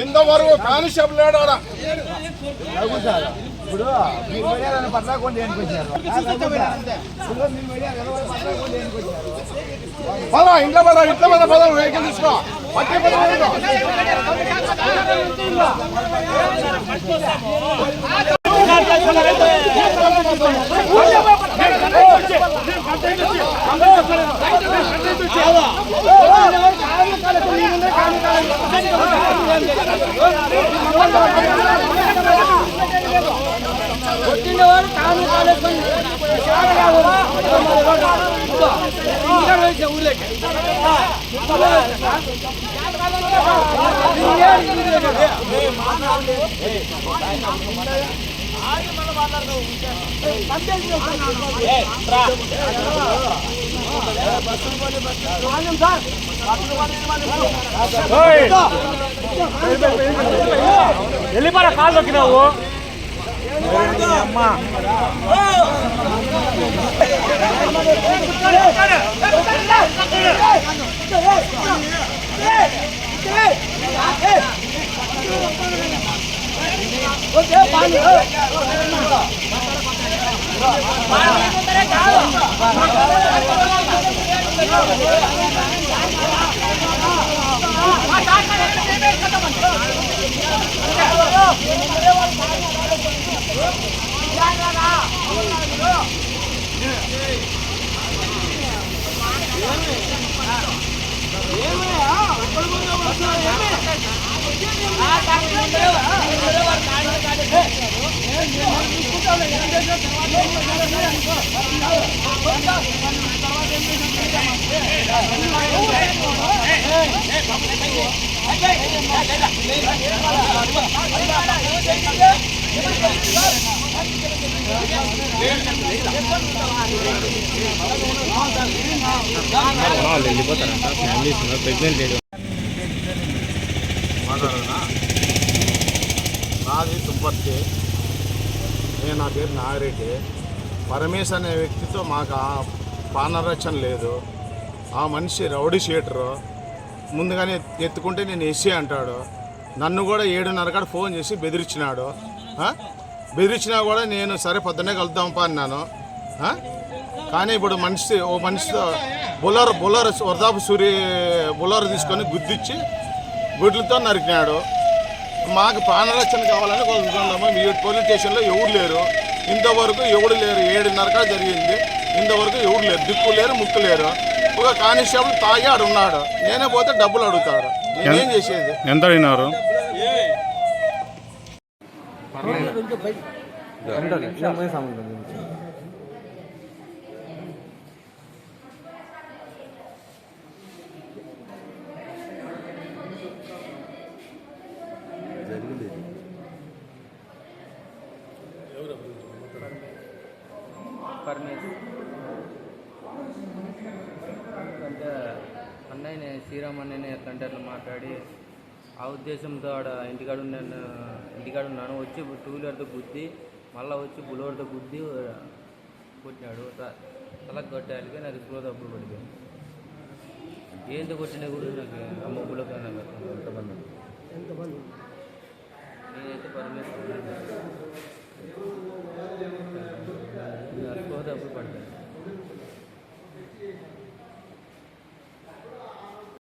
ఇంతవరకు కానిస్టేబుల్ లేడా ఇప్పుడు మీరు వెళ్ళారని పట్టాకొని దేనికొచ్చారు పదా ఇంట్లో పదా ఇంట్లో పద పద వెహికల్ తీసుకో పట్టి వచ్చినవారు తాను కాలేసుకొని ఊళ్ళకి వెళ్ళిపోరా కాళ్ళు దొక్కినావు అమ్మా వెళ్ళిపోతారంట ఫ్యామిలీస్ ప్రెగ్నెంట్ లేదు. నాది తుంపర్తి, నా పేరు నాగిరెడ్డి. పరమేశ్ అనే వ్యక్తితో మాకు పానరక్షణ లేదు. ఆ మనిషి రౌడీ షీటరు. ముందుగానే ఎత్తుకుంటే నేను ఎస్సీ అంటాడు. నన్ను కూడా 7:30 కాడ ఫోన్ చేసి బెదిరించినాడు. బెదిరించినా కూడా నేను సరే పొద్దున్నే కలుద్దాంపా అన్నాను. కానీ ఇప్పుడు ఓ మనిషితో బొలర్ వరదాపు సూరి బొలర్ తీసుకొని గుద్దిచ్చి గుడ్లతో నరికినాడు. మాకు ప్రాణరక్షణ కావాలని కోరుకుంటున్నాము. మీ పోలీస్ స్టేషన్లో ఎవరు లేరు, ఇంతవరకు ఎవరు లేరు. 7:30 కాడ జరిగింది, ఇంతవరకు ఎవరు లేరు, దిక్కు లేరు, ముక్కు లేరు. ఒక కానిస్టేబుల్ తాగి ఆడు ఉన్నాడు. నేనే పోతే డబ్బులు అడుగుతాడు. నేనేం చేసేది? ఎంత అడిగినారు? అంటే అన్నయ్యని శ్రీరామ్ అన్నయ్యని ఎట్లంటే అట్లా మాట్లాడి ఆ ఉద్దేశంతో ఆడ ఇంటికాడ ఉన్నాను. వచ్చి 2 వీలర్తో గుద్ది మళ్ళీ వచ్చి బులోర్తో గుద్ది కొట్టినాడు. తలకు కొట్టాలికి నాకు స్లో తప్పుడు పడిపోయింది. ఏంతో కొట్టినా కూడా నాకు ఆ మొగ్గులో కన్నా నేనైతే పరమేశ్వరు స్లో తప్పుడు పడిపోయాను.